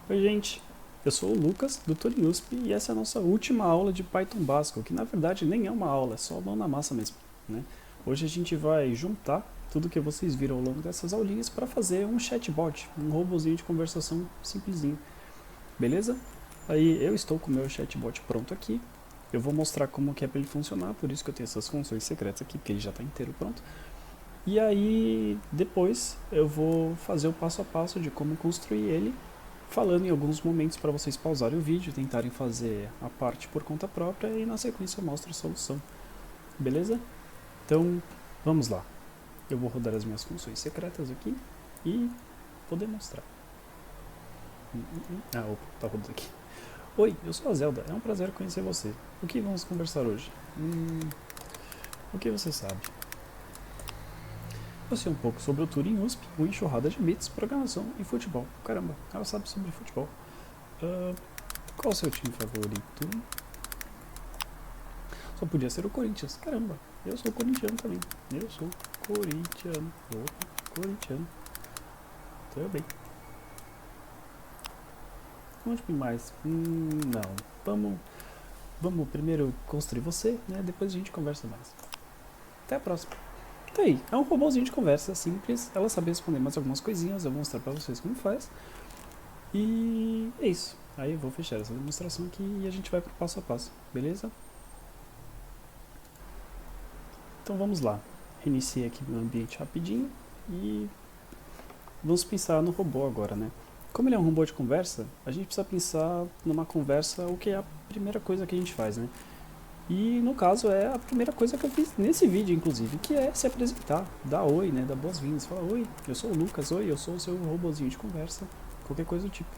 Oi gente, eu sou o Lucas do Turing USP e essa é a nossa última aula de Python básico, que na verdade nem é uma aula, é só mão na massa mesmo, né? Hoje a gente vai juntar tudo que vocês viram ao longo dessas aulinhas para fazer um chatbot, um robozinho de conversação simplesinho, beleza? Aí eu estou com o meu chatbot pronto aqui, eu vou mostrar como que é para ele funcionar, por isso que eu tenho essas funções secretas aqui, porque ele já está inteiro pronto. E aí depois eu vou fazer o passo a passo de como construir ele, falando em alguns momentos para vocês pausarem o vídeo, tentarem fazer a parte por conta própria e na sequência eu mostro a solução. Beleza? Então, vamos lá. Eu vou rodar as minhas funções secretas aqui e vou demonstrar. Opa, tá rodando aqui. Oi, eu sou a Zelda, é um prazer conhecer você. O que vamos conversar hoje? O que você sabe? Eu sei um pouco sobre o Turing USP, uma enxurrada de bits, programação e futebol. Caramba, ela sabe sobre futebol. Qual o seu time favorito? Só podia ser o Corinthians. Caramba, eu sou corintiano também. Eu sou corintiano. Opa, corintiano. Também. Conte-me mais. Não. Vamos primeiro construir você, né? Depois a gente conversa mais. Até a próxima. Tá aí, é um robôzinho de conversa simples, ela sabe responder mais algumas coisinhas, eu vou mostrar pra vocês como faz. E é isso. Aí eu vou fechar essa demonstração aqui e a gente vai pro passo a passo, beleza? Então vamos lá. Reiniciei aqui meu ambiente rapidinho e vamos pensar no robô agora, né? Como ele é um robô de conversa, a gente precisa pensar numa conversa o que é a primeira coisa que a gente faz, né? E no caso é a primeira coisa que eu fiz nesse vídeo, inclusive, que é se apresentar, dar oi, né, dar boas-vindas, falar oi, eu sou o Lucas, oi, eu sou o seu robozinho de conversa, qualquer coisa do tipo.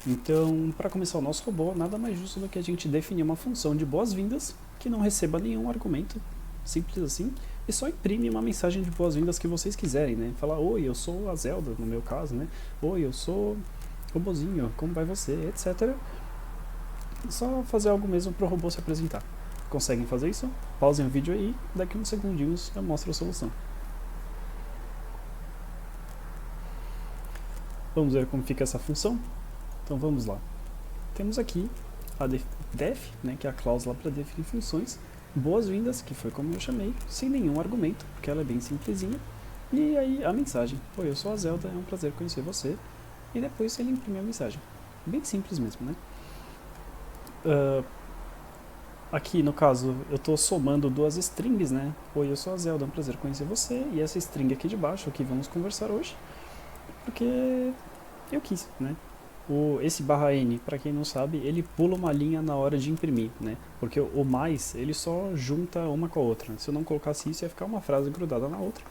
Então, para começar o nosso robô, nada mais justo do que a gente definir uma função de boas-vindas que não receba nenhum argumento, simples assim, e só imprime uma mensagem de boas-vindas que vocês quiserem, né? Falar oi, eu sou a Zelda, no meu caso, né? Oi, eu sou robozinho, como vai você, etc. Só fazer algo mesmo para o robô se apresentar. Conseguem fazer isso? Pausem o vídeo aí, daqui uns segundinhos eu mostro a solução. Vamos ver como fica essa função? Então vamos lá. Temos aqui a def, né, que é a cláusula para definir funções, boas-vindas, que foi como eu chamei, sem nenhum argumento, porque ela é bem simplesinha, e aí a mensagem, oi, eu sou a Zelda, é um prazer conhecer você, e depois ele imprime a mensagem. Bem simples mesmo, né? Aqui, no caso, eu estou somando duas strings, né? Oi, eu sou a Zelda, é um prazer conhecer você. E essa string aqui de baixo, que vamos conversar hoje, porque eu quis, né? Esse barra N, para quem não sabe, ele pula uma linha na hora de imprimir, né? Porque o mais, ele só junta uma com a outra. Se eu não colocasse isso, ia ficar uma frase grudada na outra.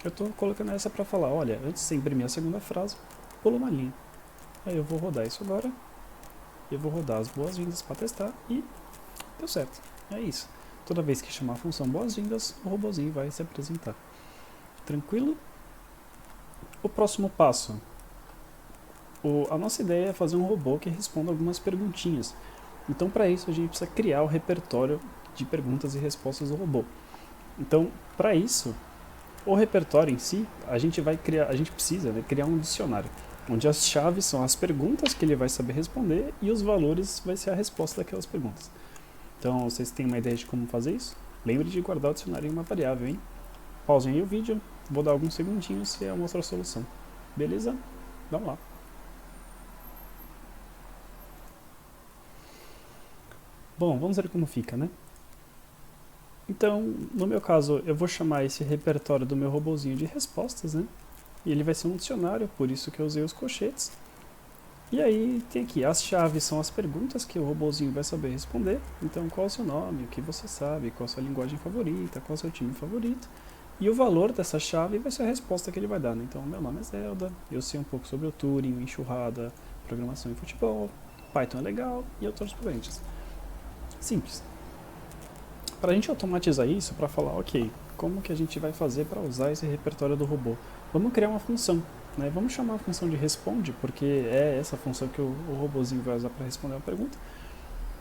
Eu estou colocando essa para falar, olha, antes de você imprimir a segunda frase, pula uma linha. Aí eu vou rodar isso agora. Eu vou rodar as boas-vindas para testar e deu certo, é isso. Toda vez que chamar a função boas-vindas, o robozinho vai se apresentar. Tranquilo? O próximo passo. A nossa ideia é fazer um robô que responda algumas perguntinhas. Então, para isso, a gente precisa criar o repertório de perguntas e respostas do robô. Então, para isso, o repertório em si, a gente precisa, né, criar um dicionário, onde as chaves são as perguntas que ele vai saber responder e os valores vai ser a resposta daquelas perguntas. Então, vocês têm uma ideia de como fazer isso? Lembre de guardar o dicionário em uma variável, hein? Pausem aí o vídeo, vou dar alguns segundinhos e eu mostro a solução. Beleza? Vamos lá. Bom, vamos ver como fica, né? Então, no meu caso, eu vou chamar esse repertório do meu robozinho de respostas, né? E ele vai ser um dicionário, por isso que eu usei os colchetes. E aí tem aqui, as chaves são as perguntas que o robozinho vai saber responder. Então, qual é o seu nome, o que você sabe, qual a sua linguagem favorita, qual é o seu time favorito. E o valor dessa chave vai ser a resposta que ele vai dar, né? Então, meu nome é Zelda, eu sei um pouco sobre o Turing, enxurrada, programação e futebol, Python é legal e eu torço pro Corinthians. Simples. Para a gente automatizar isso, para falar, ok, como que a gente vai fazer para usar esse repertório do robô? Vamos criar uma função. Né? Vamos chamar a função de responde, porque é essa função que o robozinho vai usar para responder a pergunta.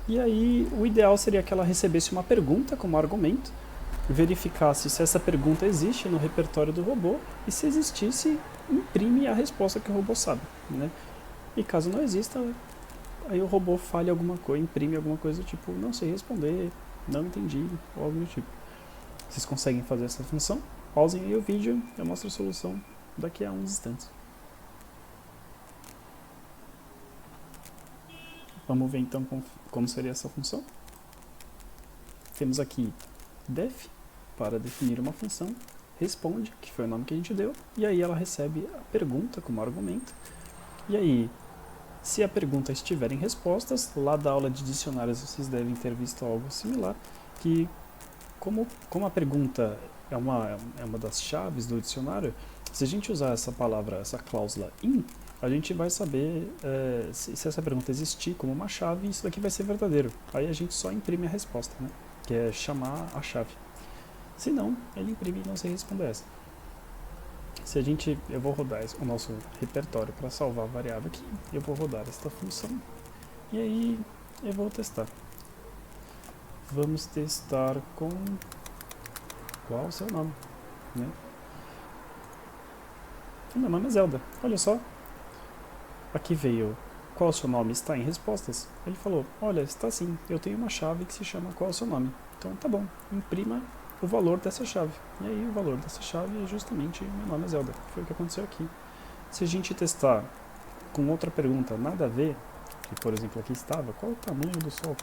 E aí o ideal seria que ela recebesse uma pergunta como argumento, verificasse se essa pergunta existe no repertório do robô e se existisse, imprime a resposta que o robô sabe. Né? E caso não exista, aí o robô fale alguma coisa, imprime alguma coisa do tipo, não sei responder, não entendi, ou algo do tipo. Vocês conseguem fazer essa função? Pausem aí o vídeo, eu mostro a solução daqui a uns instantes. Vamos ver então como seria essa função. Temos aqui def, para definir uma função, responde, que foi o nome que a gente deu, e aí ela recebe a pergunta como argumento. E aí, se a pergunta estiver em respostas, lá da aula de dicionários vocês devem ter visto algo similar, que como a pergunta é uma das chaves do dicionário, se a gente usar essa palavra, essa cláusula in, a gente vai saber se essa pergunta existir como uma chave, isso daqui vai ser verdadeiro. Aí a gente só imprime a resposta, né? Que é chamar a chave. Se não, ele imprime e não sei responder essa. Eu vou rodar o nosso repertório para salvar a variável aqui, eu vou rodar esta função e aí eu vou testar. Vamos testar com qual o seu nome, né? O meu nome é Zelda, olha só. Aqui veio qual o seu nome está em respostas. Ele falou, olha, está sim, eu tenho uma chave que se chama qual o seu nome. Então tá bom, imprima o valor dessa chave. E aí o valor dessa chave é justamente meu nome é Zelda. Foi o que aconteceu aqui. Se a gente testar com outra pergunta nada a ver, que por exemplo aqui estava, qual o tamanho do Sol?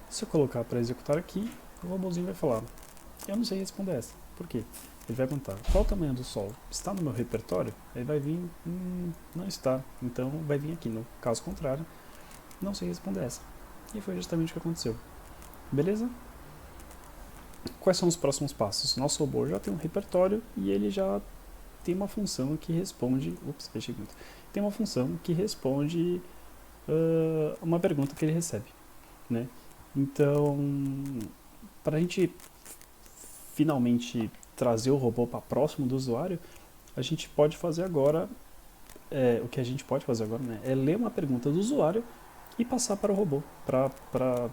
Se eu colocar para executar aqui, o robôzinho vai falar, eu não sei responder essa. Por quê? Ele vai perguntar, qual o tamanho do Sol? Está no meu repertório? Aí vai vir, não está. Então vai vir aqui, no caso contrário, não sei responder essa. E foi justamente o que aconteceu. Beleza? Quais são os próximos passos? Nosso robô já tem um repertório e ele já tem uma função que responde... Ups, fechei muito. Tem uma função que responde uma pergunta que ele recebe, né? Então, para a gente finalmente trazer o robô para próximo do usuário, a gente pode fazer agora... o que a gente pode fazer agora, né, é ler uma pergunta do usuário e passar para o robô, para a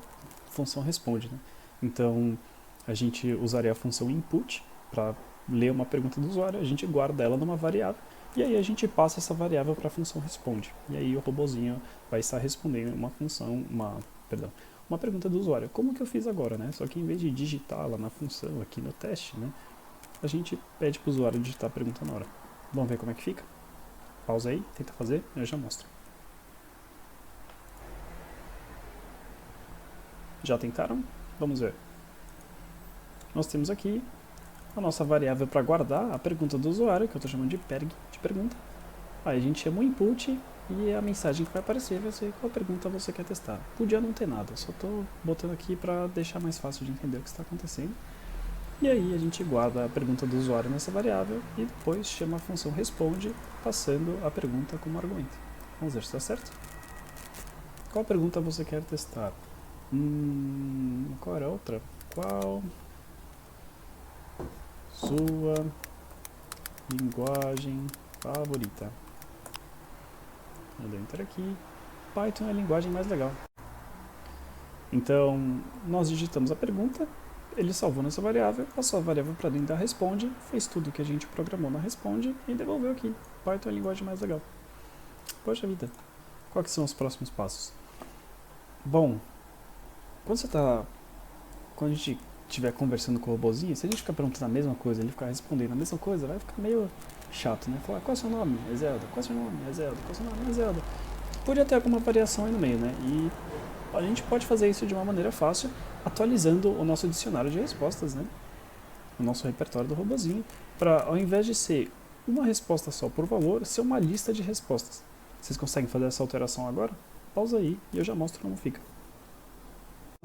função responde, né? Então, a gente usaria a função input para ler uma pergunta do usuário, a gente guarda ela numa variável, e aí a gente passa essa variável para a função responde. E aí o robozinho vai estar respondendo uma pergunta do usuário. Como que eu fiz agora, né? Só que em vez de digitá-la na função aqui no teste, né, a gente pede para o usuário digitar a pergunta na hora. Vamos ver como é que fica? Pausa aí, tenta fazer, eu já mostro. Já tentaram? Vamos ver. Nós temos aqui a nossa variável para guardar a pergunta do usuário, que eu estou chamando de perg, de pergunta. Aí a gente chama o input e a mensagem que vai aparecer vai ser qual pergunta você quer testar. Podia não ter nada, só estou botando aqui para deixar mais fácil de entender o que está acontecendo. E aí a gente guarda a pergunta do usuário nessa variável e depois chama a função responde, passando a pergunta como argumento. Vamos ver se está certo. Qual pergunta você quer testar? Qual era a outra? Qual sua linguagem favorita? Eu dou enter aqui. Python é a linguagem mais legal. Então, nós digitamos a pergunta, ele salvou nessa variável, passou a variável para dentro da responde, fez tudo que a gente programou na responde e devolveu aqui. Python é a linguagem mais legal. Poxa vida. Quais são os próximos passos? Bom, quando a gente estiver conversando com o robozinho, se a gente ficar perguntando a mesma coisa, ele ficar respondendo a mesma coisa, vai ficar meio chato, né? Falar, qual é o seu nome? É Zelda. Qual é o seu nome? É Zelda. Qual é o seu nome? É Zelda. Podia ter alguma variação aí no meio, né? E a gente pode fazer isso de uma maneira fácil, atualizando o nosso dicionário de respostas, né? O nosso repertório do robozinho, para ao invés de ser uma resposta só por valor, ser uma lista de respostas. Vocês conseguem fazer essa alteração agora? Pausa aí e eu já mostro como fica.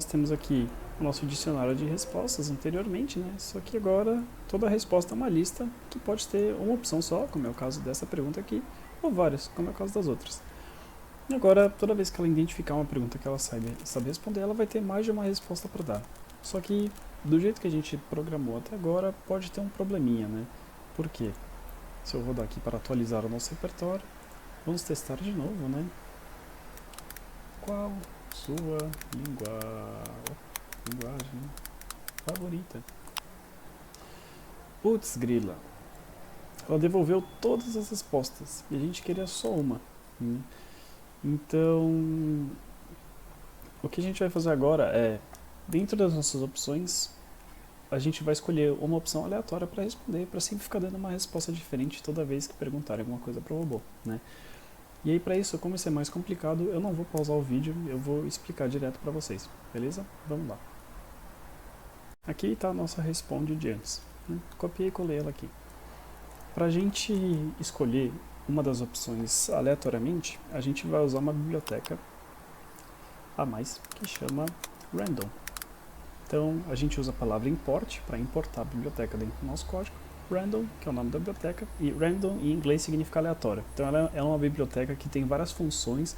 Nós temos aqui o nosso dicionário de respostas anteriormente, né? Só que agora toda resposta é uma lista que pode ter uma opção só, como é o caso dessa pergunta aqui, ou várias, como é o caso das outras. E agora, toda vez que ela identificar uma pergunta que ela sabe responder, ela vai ter mais de uma resposta para dar. Só que, do jeito que a gente programou até agora, pode ter um probleminha, né? Por quê? Se eu rodar aqui para atualizar o nosso repertório, vamos testar de novo, né? Qual sua linguagem favorita? Putz, grila. ela devolveu todas as respostas e a gente queria só uma, né? Então, o que a gente vai fazer agora é, dentro das nossas opções, a gente vai escolher uma opção aleatória para responder, para sempre ficar dando uma resposta diferente toda vez que perguntarem alguma coisa para o robô, né? E aí, para isso, como isso é mais complicado, eu não vou pausar o vídeo, eu vou explicar direto para vocês, beleza? Vamos lá. Aqui está a nossa responde de antes, né? Copiei e colei ela aqui. Para a gente escolher uma das opções aleatoriamente, a gente vai usar uma biblioteca a mais que chama random. Então a gente usa a palavra import para importar a biblioteca dentro do nosso código, random, que é o nome da biblioteca, e random em inglês significa aleatório. Então ela é uma biblioteca que tem várias funções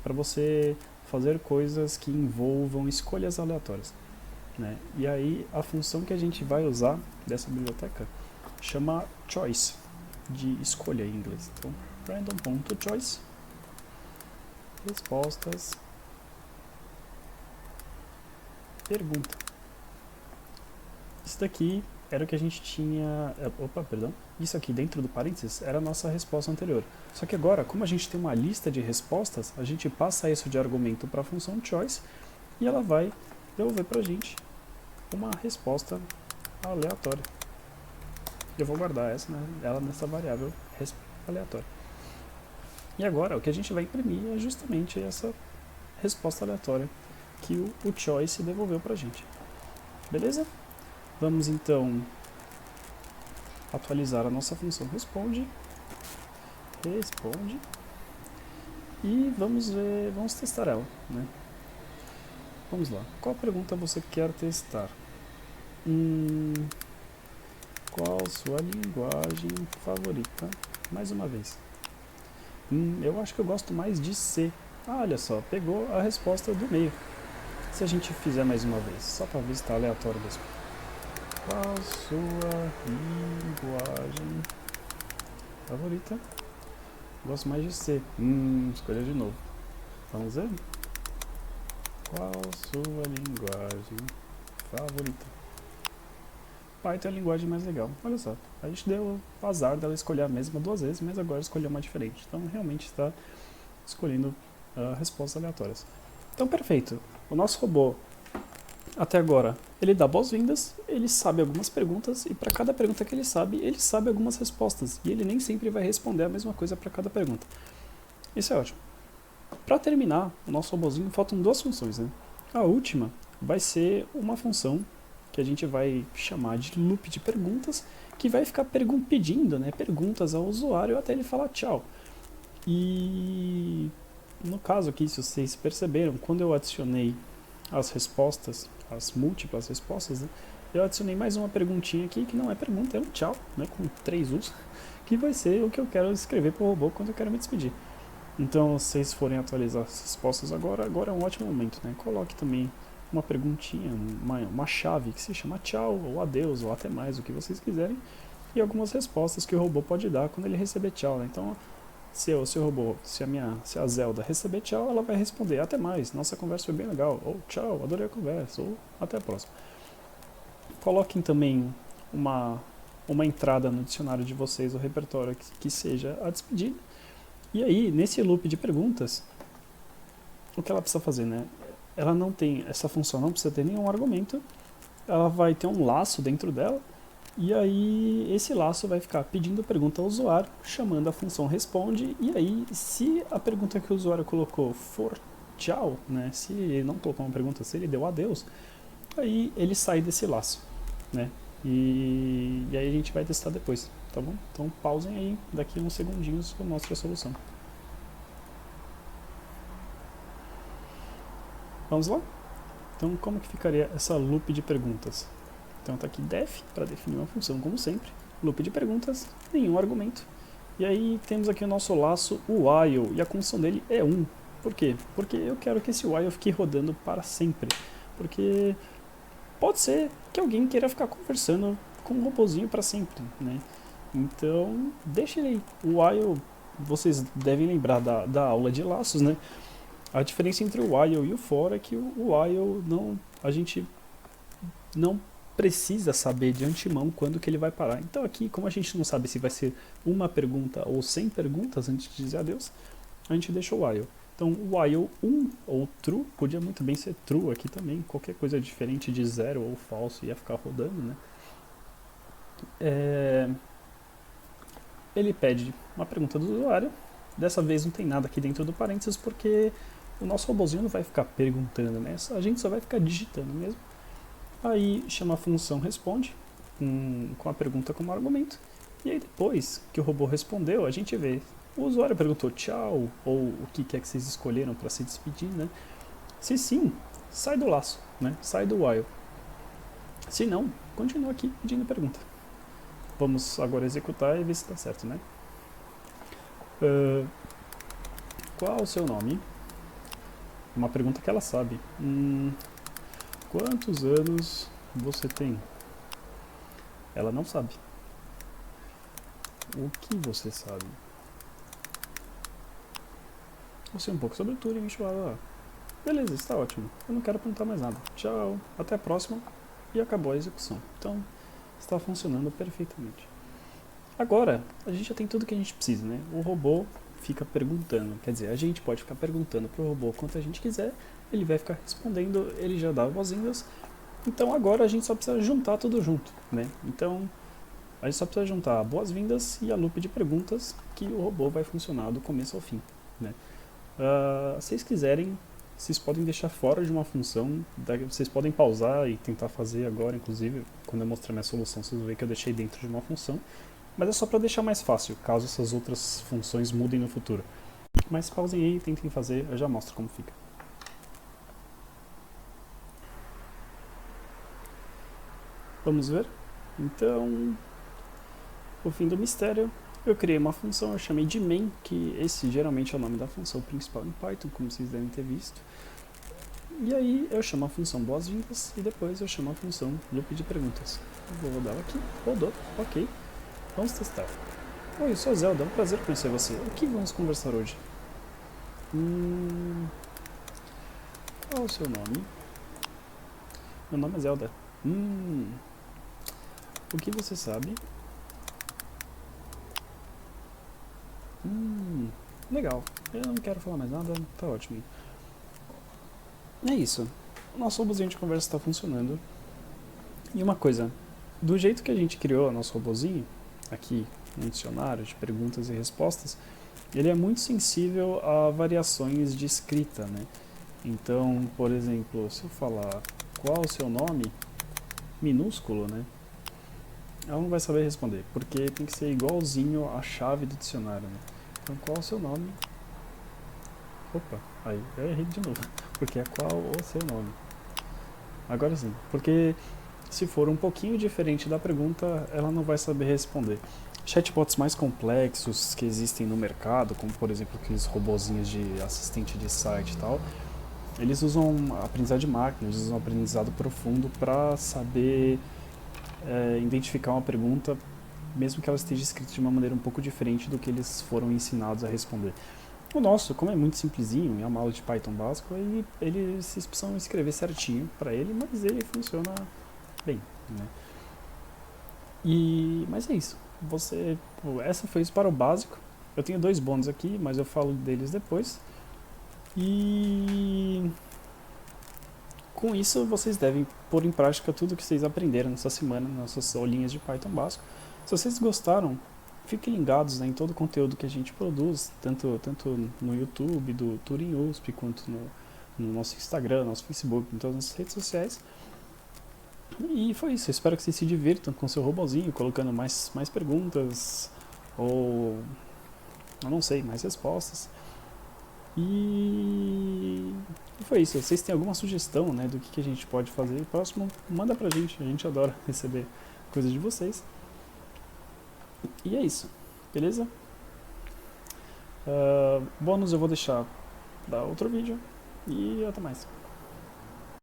para você fazer coisas que envolvam escolhas aleatórias, né? E aí a função que a gente vai usar dessa biblioteca chama choice, de escolha em inglês. Então random.choice, respostas, pergunta. Isso daqui era o que a gente tinha... Opa, perdão. Isso aqui dentro do parênteses era a nossa resposta anterior. Só que agora, como a gente tem uma lista de respostas, a gente passa isso de argumento para a função choice e ela vai devolver para a gente uma resposta aleatória. Eu vou guardar ela nessa variável aleatória. E agora o que a gente vai imprimir é justamente essa resposta aleatória que o choice devolveu para a gente. Beleza? Vamos então atualizar a nossa função responde e vamos testar ela, né? Vamos lá. Qual pergunta você quer testar? Qual sua linguagem favorita? Mais uma vez. Eu acho que eu gosto mais de C. Ah, olha só, pegou a resposta do meio. Se a gente fizer mais uma vez, só para ver se está aleatório mesmo. Qual sua linguagem favorita? Gosto mais de C. Escolha de novo. Vamos ver? Qual sua linguagem favorita? Python é a linguagem mais legal. Olha só, a gente deu o azar dela escolher a mesma duas vezes, mas agora escolheu uma diferente. Então realmente está escolhendo respostas aleatórias. Então perfeito. O nosso robô, até agora, ele dá boas-vindas, ele sabe algumas perguntas e para cada pergunta que ele sabe algumas respostas. E ele nem sempre vai responder a mesma coisa para cada pergunta. Isso é ótimo. Para terminar, o nosso robôzinho faltam duas funções, né? A última vai ser uma função que a gente vai chamar de loop de perguntas, que vai ficar pedindo, né, perguntas ao usuário até ele falar tchau. E no caso aqui, se vocês perceberam, quando eu adicionei as respostas, as múltiplas respostas, né, eu adicionei mais uma perguntinha aqui, que não é pergunta, é um tchau, né, com 3 U's, que vai ser o que eu quero escrever para o robô quando eu quero me despedir. Então, se vocês forem atualizar as respostas agora é um ótimo momento, né? Coloque também uma perguntinha, uma chave que se chama tchau, ou adeus, ou até mais, o que vocês quiserem, e algumas respostas que o robô pode dar quando ele receber tchau, né? Então, se a Zelda receber tchau, ela vai responder até mais, nossa conversa foi bem legal, ou tchau, adorei a conversa, ou até a próxima. Coloquem também uma entrada no dicionário de vocês, o repertório que seja a despedida. E aí, nesse loop de perguntas, o que ela precisa fazer, né? Ela não tem, essa função não precisa ter nenhum argumento, ela vai ter um laço dentro dela, e aí esse laço vai ficar pedindo pergunta ao usuário, chamando a função responde, e aí se a pergunta que o usuário colocou for tchau, né? Se ele não colocou uma pergunta, se ele deu adeus, aí ele sai desse laço, né? E aí a gente vai testar depois, tá bom? Então pausem aí, daqui uns segundinhos eu mostro a solução. Vamos lá? Então como que ficaria essa loop de perguntas? Então está aqui def, para definir uma função como sempre, loop de perguntas, nenhum argumento. E aí temos aqui o nosso laço, o while, e a condição dele é 1. Por quê? Porque eu quero que esse while fique rodando para sempre. Porque pode ser que alguém queira ficar conversando com um robozinho para sempre, né? Então, deixa ele aí. O while, vocês devem lembrar da aula de laços, né? A diferença entre o while e o for é que o while a gente não precisa saber de antemão quando que ele vai parar. Então aqui, como a gente não sabe se vai ser uma pergunta ou 100 perguntas antes de dizer adeus, a gente deixa o while. Então, while 1 ou true, podia muito bem ser true aqui também. Qualquer coisa diferente de zero ou falso ia ficar rodando, né? Ele pede uma pergunta do usuário. Dessa vez não tem nada aqui dentro do parênteses, porque o nosso robozinho não vai ficar perguntando, né? A gente só vai ficar digitando mesmo. Aí chama a função responde, com a pergunta como argumento. E aí depois que o robô respondeu, a gente vê. O usuário perguntou tchau, ou o que quer que vocês escolheram para se despedir, né? Se sim, sai do laço, né? Sai do while. Se não, continua aqui pedindo pergunta. Vamos agora executar e ver se dá certo, né? Qual o seu nome? Uma pergunta que ela sabe. Quantos anos você tem? Ela não sabe. O que você sabe? Eu sei um pouco sobre o Turing. Beleza, está ótimo. Eu não quero perguntar mais nada. Tchau, até a próxima. E acabou a execução. Então, está funcionando perfeitamente. Agora, a gente já tem tudo que a gente precisa, né? O robô fica perguntando. Quer dizer, a gente pode ficar perguntando para o robô quanto a gente quiser. Ele vai ficar respondendo, ele já dá boas-vindas. Então agora a gente só precisa juntar tudo junto, né? Então a gente só precisa juntar boas-vindas e a loop de perguntas que o robô vai funcionar do começo ao fim, né? Se vocês quiserem, vocês podem deixar fora de uma função, vocês podem pausar e tentar fazer agora, inclusive, quando eu mostrar minha solução, vocês vão ver que eu deixei dentro de uma função, mas é só para deixar mais fácil, caso essas outras funções mudem no futuro. Mas pausem aí, tentem fazer, eu já mostro como fica. Vamos ver? Então, o fim do mistério, eu criei uma função, eu chamei de main, que esse geralmente é o nome da função principal em Python, como vocês devem ter visto. E aí eu chamo a função boas-vindas e depois eu chamo a função loop de perguntas. Vou rodar ela aqui, rodou, ok. Vamos testar. Oi, eu sou a Zelda, é um prazer conhecer você. O que vamos conversar hoje? Qual é o seu nome? Meu nome é Zelda. O que você sabe? Legal. Eu não quero falar mais nada, tá ótimo. É isso. O nosso robozinho de conversa está funcionando. E uma coisa, do jeito que a gente criou o nosso robozinho, aqui no dicionário de perguntas e respostas, ele é muito sensível a variações de escrita, né? Então, por exemplo, se eu falar qual o seu nome, minúsculo, né? Ela não vai saber responder, porque tem que ser igualzinho à chave do dicionário, né? Então, qual o seu nome? Opa, aí, eu errei de novo, porque é qual o seu nome. Agora sim, porque se for um pouquinho diferente da pergunta, ela não vai saber responder. Chatbots mais complexos que existem no mercado, como por exemplo aqueles robozinhos de assistente de site e tal, eles usam aprendizado de máquina, eles usam aprendizado profundo para saber identificar uma pergunta, mesmo que ela esteja escrita de uma maneira um pouco diferente do que eles foram ensinados a responder. O nosso, como é muito simplesinho, é uma aula de Python básico, vocês precisam escrever certinho para ele, mas ele funciona bem, né? Mas é isso. Essa foi isso para o básico. Eu tenho 2 bônus aqui, mas eu falo deles depois. E com isso vocês devem pôr em prática tudo que vocês aprenderam nessa semana, nessas aulinhas de Python básico. Se vocês gostaram, fiquem ligados, né, em todo o conteúdo que a gente produz, tanto no YouTube do Turing USP, quanto no nosso Instagram, nosso Facebook, em todas as redes sociais. E foi isso, eu espero que vocês se divirtam com o seu robozinho, colocando mais perguntas, ou eu não sei, mais respostas. E foi isso, vocês têm alguma sugestão, né, do que a gente pode fazer próximo, manda pra gente, a gente adora receber coisas de vocês. E é isso, beleza? Bônus eu vou deixar para outro vídeo e até mais.